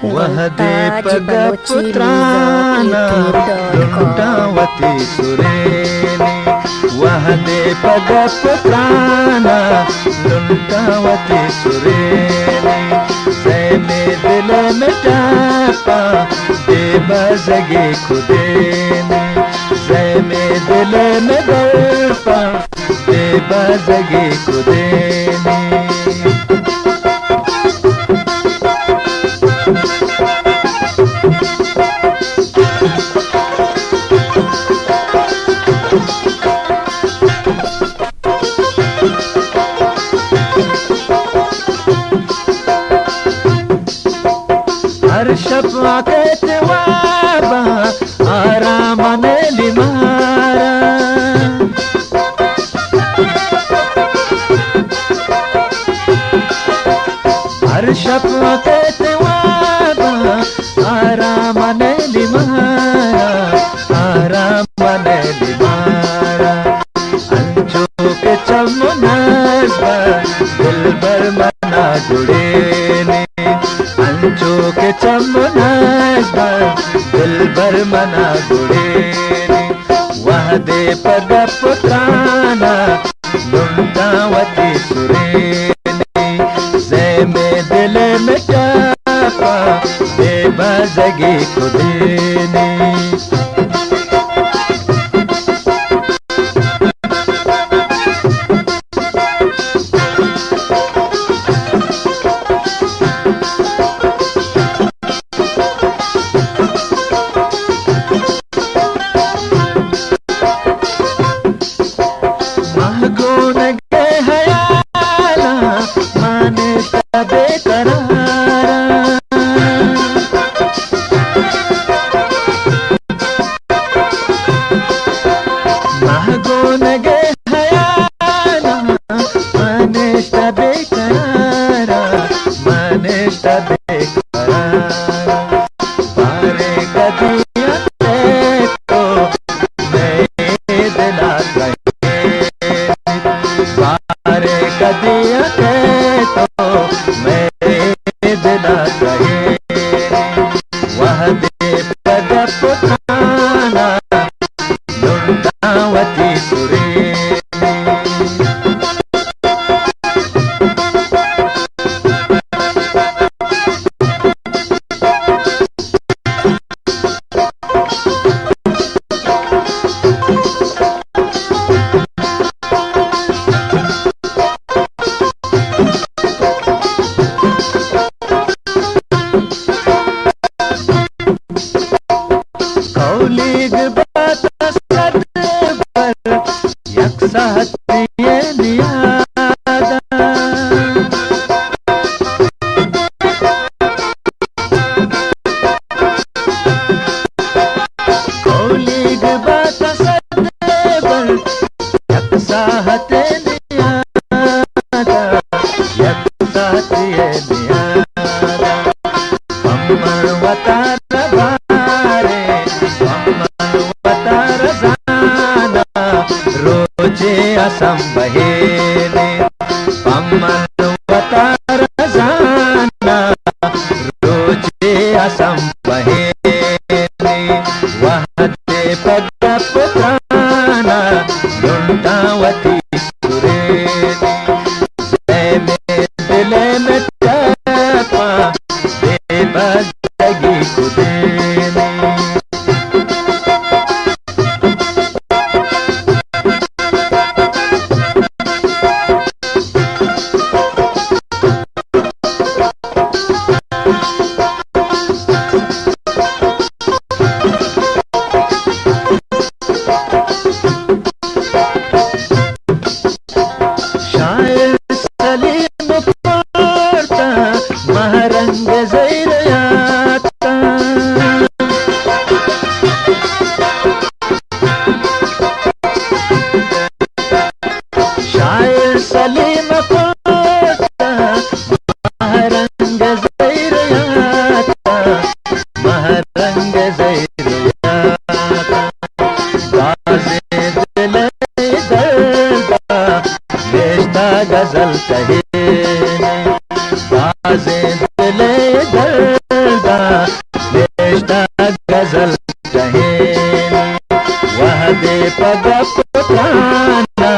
वहदे पग पुत्राना लुंटावती सुरेली, वहदे पग पुत्राना लुंटावती सुरेली, सैमे दिल में टापा बेबजगी खुदेने, सैमे दिल में दर्पा बेबजगी खुदेने। हर शब्द कहते वाबा आराम ने लिमारा, हर शब्द कहते वाबा आराम ने लिमारा, आराम ने लिमारा। अंचो के चमनस्बा दिल भर मना जुड़े ने, अंचो के चमनस्बा दिल भर मना जुड़े ने। वहदे पग पुत्राना लुंटावती सुरेली, ज़ेमे दिल में टापा बेबजगी खुदेने। गजल कहे बाजे दिले दर्दा नेश्ता गजल कहे वह दे पग पुत्राना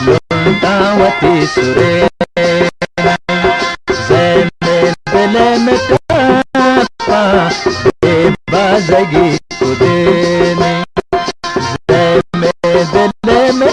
लुंटावती सुरे दिले में कापा बेबाजगी खुदे ने दिले में